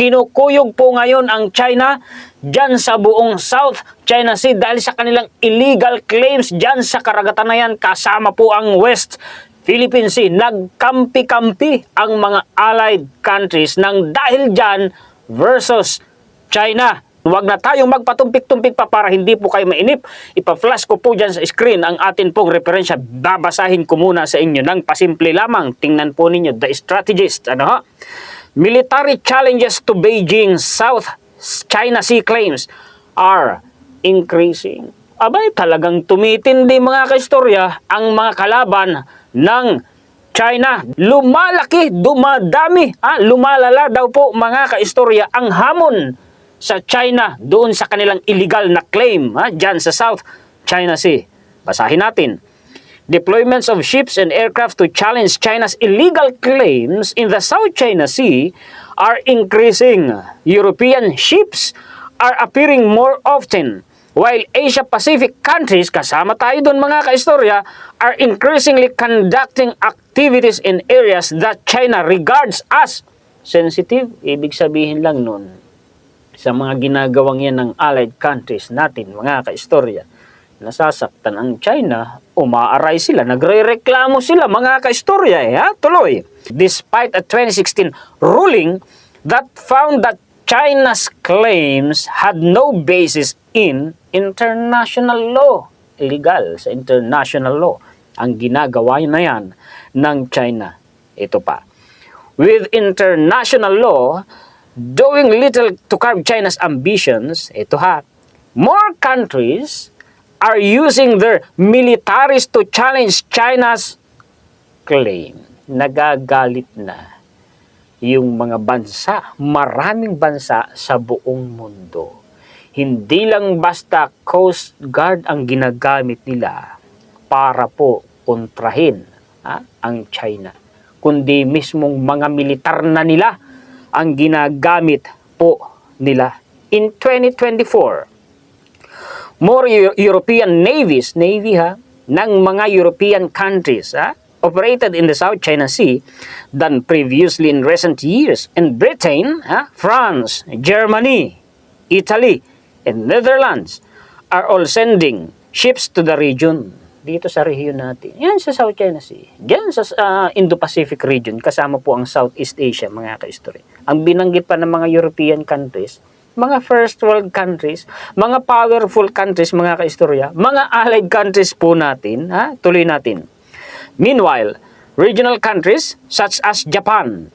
kinukuyog po ngayon ang China dyan sa buong South China Sea dahil sa kanilang illegal claims dyan sa karagatan na yan, kasama po ang West Philippine Sea. Nagkampi-kampi ang mga allied countries ng dahil dyan versus China. Huwag na tayong magpatumpik-tumpik pa para hindi po kayo mainip. Ipa-flash ko po dyan sa screen ang atin pong referensya. Babasahin ko muna sa inyo ng pasimple lamang. Tingnan po ninyo, The Strategist. Ano ha? Military challenges to Beijing South China Sea claims are increasing. Abay, talagang tumitindi mga kaistorya ang mga kalaban ng China. Lumalaki, dumadami, lumalala daw po mga kaistorya ang hamon sa China doon sa kanilang illegal na claim dyan sa South China Sea. Basahin natin. Deployments of ships and aircraft to challenge China's illegal claims in the South China Sea are increasing. European ships are appearing more often, while Asia-Pacific countries, kasama tayo doon mga kaistorya, are increasingly conducting activities in areas that China regards as sensitive. Ibig sabihin lang nun, sa mga ginagawang yan ng allied countries natin, mga kaistorya, nasasaktan ang China, umaaray sila, nagre-reklamo sila, mga kaistorya, tuloy. Despite a 2016 ruling that found that China's claims had no basis in international law. Illegal sa international law ang ginagawa na yan ng China. Ito pa. With international law doing little to curb China's ambitions, ito ha, more countries are using their militaries to challenge China's claim. Nagagalit na yung mga bansa, maraming bansa sa buong mundo. Hindi lang basta Coast Guard ang ginagamit nila para po kontrahin ang China, kundi mismong mga militar na nila ang ginagamit po nila. In 2024, more European navies, ng mga European countries operated in the South China Sea than previously in recent years. And Britain, France, Germany, Italy, and Netherlands are all sending ships to the region. Dito sa rehiyon natin. Yan sa South China Sea. Diyan sa Indo-Pacific region, kasama po ang Southeast Asia, mga kaistorya. Ang binanggit pa ng mga European countries, mga first world countries, mga powerful countries, mga kaistorya, mga allied countries po natin, tuloy natin. Meanwhile, regional countries such as Japan,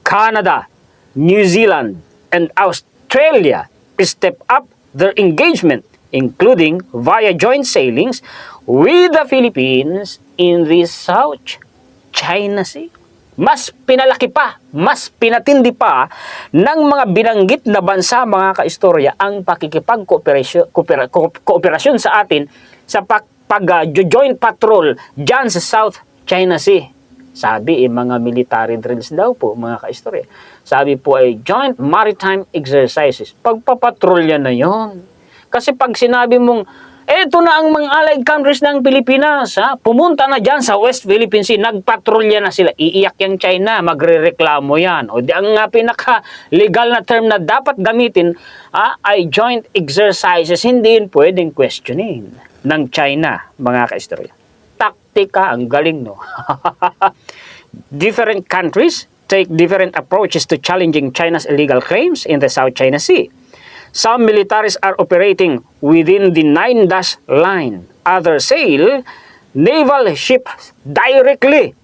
Canada, New Zealand, and Australia step up their engagement, including via joint sailings with the Philippines in the South China Sea. Mas pinalaki pa, mas pinatindi pa ng mga binanggit na bansa, mga kaistorya, ang pakikipag-kooperasyon sa atin sa pag-joint patrol dyan sa South China Sea. Sabi, mga military drills daw po, mga kaistorya. Sabi po ay joint maritime exercises. Pagpapatrolya na yon. Kasi pag sinabi mong, eto na ang mga allied countries ng Pilipinas, pumunta na dyan sa West Philippine Sea, nagpatrolya na sila, iiyak yung China, magre-reklamo yan. O di ang pinaka-legal na term na dapat gamitin ay joint exercises, hindi yun pwedeng questioning ng China, mga kaistorya. Taktika, ang galing, no? Different countries take different approaches to challenging China's illegal claims in the South China Sea. Some militaries are operating within the 9-dash line. Others sail naval ships directly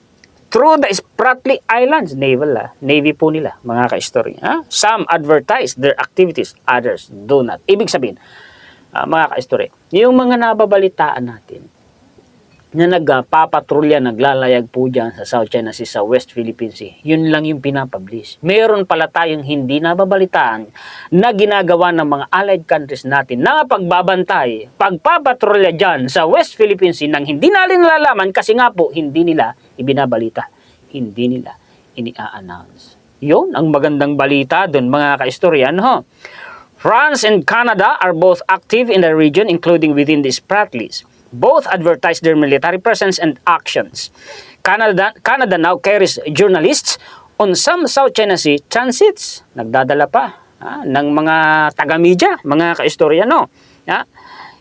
through the Spratly Islands. Navy po nila, mga kaistorya. Some advertise their activities, others do not. Ibig sabihin, mga kaistorya, yung mga nababalitaan natin na nagpapatrolya, naglalayag po dyan sa South China Sea, sa West Philippine Sea, yun lang yung pinapublish. Meron pala tayong hindi nababalitaan na ginagawa ng mga allied countries natin na pagbabantay, pagpapatrolya dyan sa West Philippine Sea nang hindi natin nalalaman kasi nga po hindi nila ibinabalita, hindi nila ini-announce. Yun ang magandang balita dun, mga kaistoryan, France and Canada are both active in the region, including within the Spratlys. Both advertise their military presence and actions. Canada now carries journalists on some South China Sea transits. Nagdadala pa ng mga taga-media, mga kaistorya,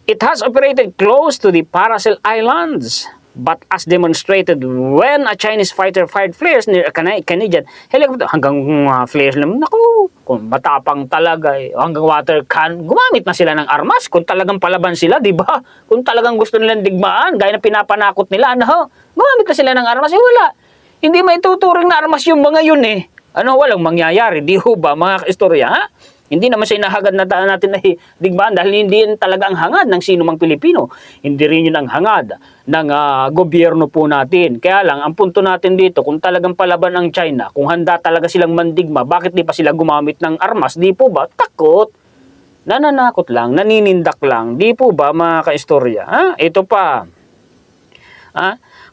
It has operated close to the Paracel Islands, but as demonstrated when a Chinese fighter fired flares near a Canadian helicopter, hanggang flares lang, naku, kung matapang talaga, hanggang water can, gumamit na sila ng armas, kung talagang palaban sila, di ba? Kung talagang gusto nilang digmaan, gaya na pinapanakot nila, gumamit na sila ng armas, wala. Hindi may tuturing na armas yung mga yun walang mangyayari, di ho ba, mga kaistorya, Hindi naman siya inahagad na natin na digmaan dahil hindi yun talaga ang hangad ng sino mang Pilipino. Hindi rin yun ang hangad ng gobyerno po natin. Kaya lang, ang punto natin dito, kung talagang palaban ang China, kung handa talaga silang mandigma, bakit di pa sila gumamit ng armas? Di po ba? Takot. Nananakot lang, naninindak lang. Di po ba, mga kaistorya? Ito pa.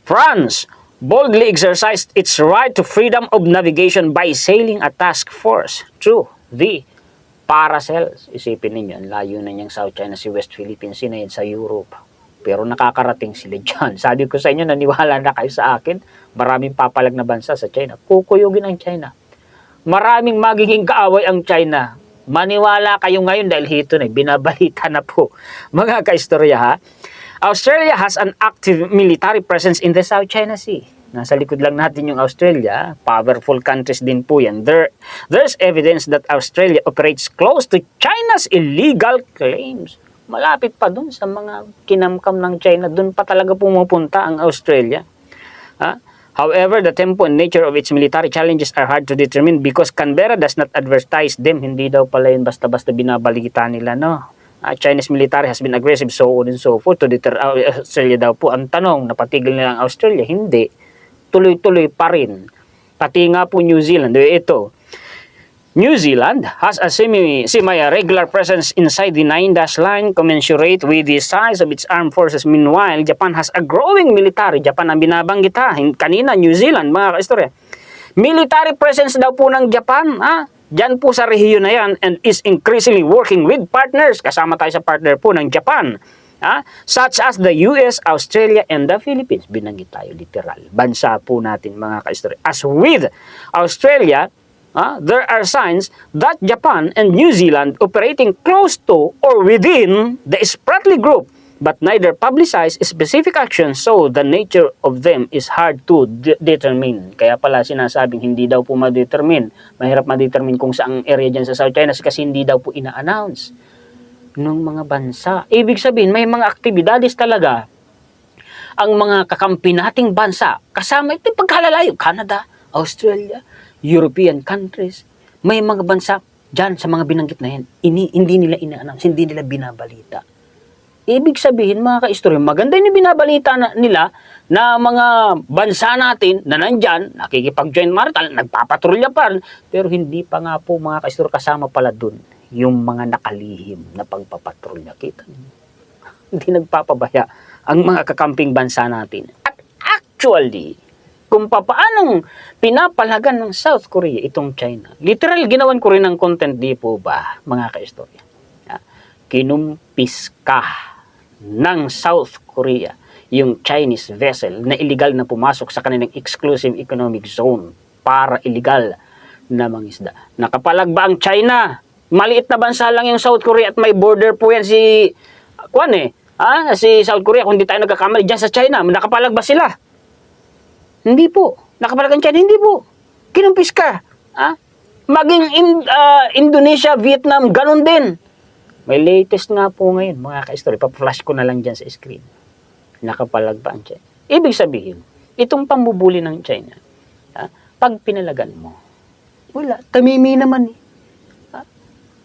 France boldly exercised its right to freedom of navigation by sailing a task force through the Paracels. Isipin ninyo, ang layo na niyang South China Sea, West Philippine Sea na yan sa Europe. Pero nakakarating sila dyan. Sabi ko sa inyo, naniwala na kayo sa akin, maraming papalag na bansa sa China. Kukuyugin ang China. Maraming magiging kaaway ang China. Maniwala kayo ngayon dahil hito na, binabalita na po. Mga kaistorya Australia has an active military presence in the South China Sea. Nasa likod lang natin yung Australia. Powerful countries din po yan. There's evidence that Australia operates close to China's illegal claims. Malapit pa dun sa mga kinamkam ng China. Dun pa talaga pumupunta ang Australia. However, the tempo and nature of its military challenges are hard to determine because Canberra does not advertise them. Hindi daw pala yun basta-basta binabalita nila, Chinese military has been aggressive, so on and so forth, to deter Australia daw po. Ang tanong, napatigil nila ang Australia? Hindi. Tuloy-tuloy pa rin. Pati nga po New Zealand. Ito, New Zealand has a semi-regular presence inside the 9-dash line commensurate with the size of its armed forces. Meanwhile, Japan has a growing military. Japan ang binabanggit kanina, New Zealand, mga kaistorya. Military presence daw po ng Japan, Diyan po sa rehiyon na yan and is increasingly working with partners. Kasama tayo sa partner po ng Japan. Such as the US, Australia, and the Philippines. Binanggit tayo literal. Bansa po natin, mga kaistorya. As with Australia, there are signs that Japan and New Zealand operating close to or within the Spratly Group, but neither publicize specific actions, so the nature of them is hard to determine. Kaya pala sinasabing hindi daw po ma-determine. Mahirap ma-determine kung saang area dyan sa South China kasi hindi daw po ina-announce ng mga bansa. Ibig sabihin, may mga aktibidades talaga ang mga kakampi nating bansa. Kasama ito pagkalalayo, Canada, Australia, European countries. May mga bansa dyan sa mga binanggit na yan, hindi nila ina-announce, hindi nila binabalita. Ibig sabihin, mga kaistorya, maganda yung binabalita nila na mga bansa natin na nandyan, nakikipag-join marital, nagpapatrolya pa rin, pero hindi pa nga po, mga kaistorya, kasama pala dun yung mga nakalihim na pagpapatrolya. Kita niyo? Hindi nagpapabaya ang mga kakamping bansa natin. At actually, kung paanong pinapalagan ng South Korea itong China, literal ginawan ko rin ng content, di po ba, mga kaistorya? Kinumpis ka ng South Korea yung Chinese vessel na illegal na pumasok sa kanilang exclusive economic zone para illegal na mangisda. Nakapalag ba ang China? Maliit na bansa lang yung South Korea at may border po yan si South Korea, kung di tayo nagkakamali dyan sa China. Nakapalag ba sila? Hindi po. Nakapalag ang China? Hindi po. Kinumpis ka. Maging Indonesia, Vietnam, ganun din. May latest nga po ngayon, mga ka-story. Pa-flash ko na lang dyan sa screen. Nakapalag ba ang China? Ibig sabihin, itong pambubuli ng China, pag pinalagan mo, wala, tamimi naman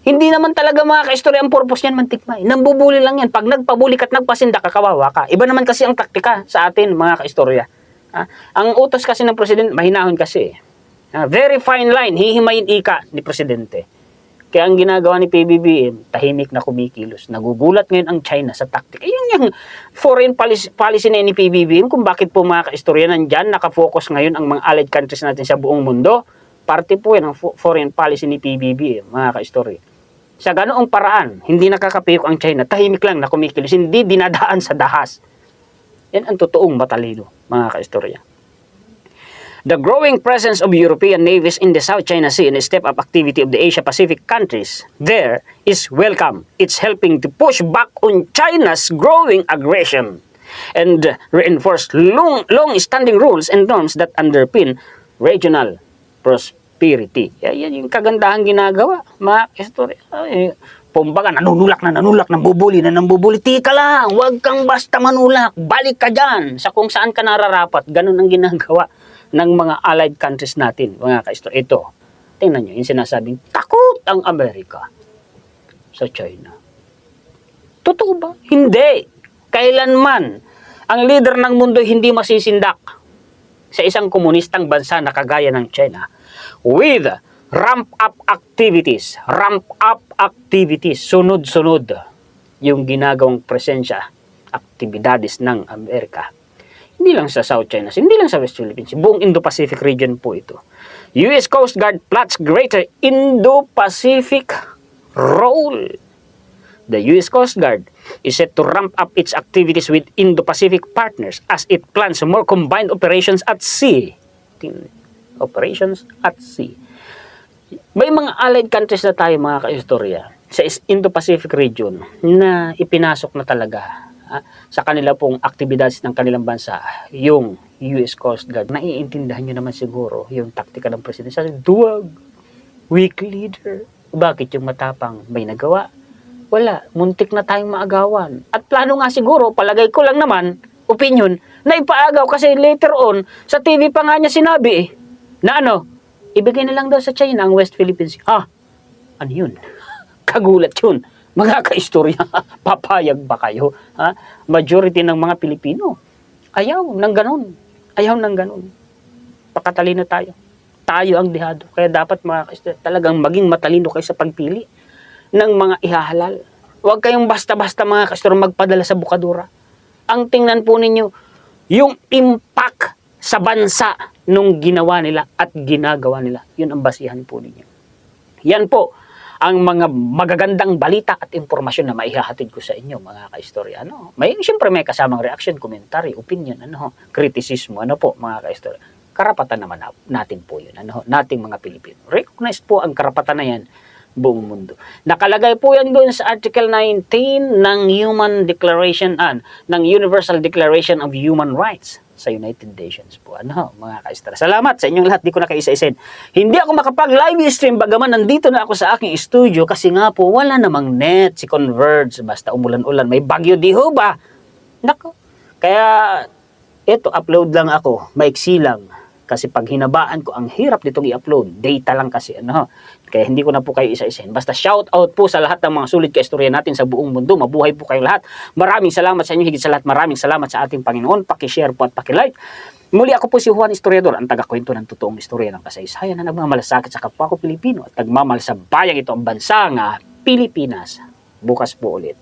Hindi naman talaga, mga ka-story, ang purpose niyan mantikmay. Nambubuli lang yan. Pag nagpabuli at nagpasinda, kakawawa ka. Iba naman kasi ang taktika sa atin, mga ka-istorya. Ang utos kasi ng presidente, mahinahon kasi. Very fine line, hihimayin ika ni presidente. Kaya ang ginagawa ni PBBM, tahimik na kumikilos. Nagugulat ngayon ang China sa taktik. Yung foreign policy na ni PBBM, kung bakit po, mga kaistorya, nandyan, nakafocus ngayon ang mga allied countries natin sa buong mundo. Parte po yan ang foreign policy ni PBBM, mga kaistorya. Sa ganoong paraan, hindi nakakapiyok ang China, tahimik lang na kumikilos, hindi dinadaan sa dahas. Yan ang totoong matalino, mga kaistorya. The growing presence of European navies in the South China Sea and the step-up activity of the Asia-Pacific countries there is welcome. It's helping to push back on China's growing aggression and reinforce long-standing rules and norms that underpin regional prosperity. Yan yung kagandahan ginagawa, mga istorya. Kumbaga, nanunulak, nambubuli. Tika lang, huwag kang basta manulak. Balik ka dyan sa kung saan ka nararapat. Ganun ang ginagawa ng mga allied countries natin, mga kaistorya. Ito, tingnan nyo, yung sinasabing, takot ang Amerika sa China. Totoo ba? Hindi. Kailanman, ang leader ng mundo hindi masisindak sa isang komunistang bansa na kagaya ng China with ramp-up activities, sunod-sunod yung ginagawang presensya, aktibidades ng Amerika. Hindi lang sa South China Sea, hindi lang sa West Philippines, buong Indo-Pacific region po ito. US Coast Guard plots greater Indo-Pacific role. The US Coast Guard is set to ramp up its activities with Indo-Pacific partners as it plans more combined operations at sea. Operations at sea. May mga allied countries na tayo, mga kaistorya, sa Indo-Pacific region na ipinasok na talaga sa kanila pong aktibidades ng kanilang bansa yung US Coast Guard. Naiintindihan nyo naman siguro yung taktika ng presidente. Sabi, duwag, weak leader. Bakit yung matapang may nagawa? Wala, muntik na tayong maagawan. At plano nga siguro, palagay ko lang naman, opinion, na ipaagaw kasi later on, sa TV pa nga niya sinabi na ibigay na lang daw sa China ang West Philippines. Ano yun? Kagulat yun. Mga kaistorya, papayag ba kayo? Majority ng mga Pilipino, ayaw ng ganun. Pakatalino tayo. Tayo ang dihado. Kaya dapat mga kaistorya, talagang maging matalino kayo sa pagpili ng mga ihahalal. Huwag kayong basta-basta mga kaistorya magpadala sa bukadura. Ang tingnan po ninyo, yung impact sa bansa nung ginawa nila at ginagawa nila. Yun ang basihan po ninyo. Yan po ang mga magagandang balita at impormasyon na maihahatid ko sa inyo, mga kaistorya. Siyempre may kasamang reaction, commentary, opinion, kritisismo, mga kaistorya. Karapatan naman natin po yun, nating mga Pilipino. Recognize po ang karapatan na yan buong mundo. Nakalagay po yan doon sa Article 19 ng ng Universal Declaration of Human Rights sa United Nations po. Mga kaistorya. Salamat sa inyong lahat. Di ko na kaisa-isin. Hindi ako makapag-live stream bagaman nandito na ako sa aking studio kasi nga po wala namang net si Converge. Basta umulan-ulan. May bagyo di ho ba? Nako. Kaya ito, upload lang ako. Maiksi lang. Kasi pag hinabaan ko, ang hirap nitong i-upload. Data lang kasi. Kaya hindi ko na po kayo isa-isin. Basta shout out po sa lahat ng mga sulit kaistorya natin sa buong mundo. Mabuhay po kayong lahat. Maraming salamat sa inyo. Higit sa lahat, maraming salamat sa ating Panginoon. Paki-share po at paki-like. Muli ako po si Juan Historiador, ang taga-kwento ng totoong istorya ng kasaysayan na nagmamalasakit sa kapwa ko Pilipino at nagmamahal sa bayang ito ang bansa nga Pilipinas. Bukas po ulit.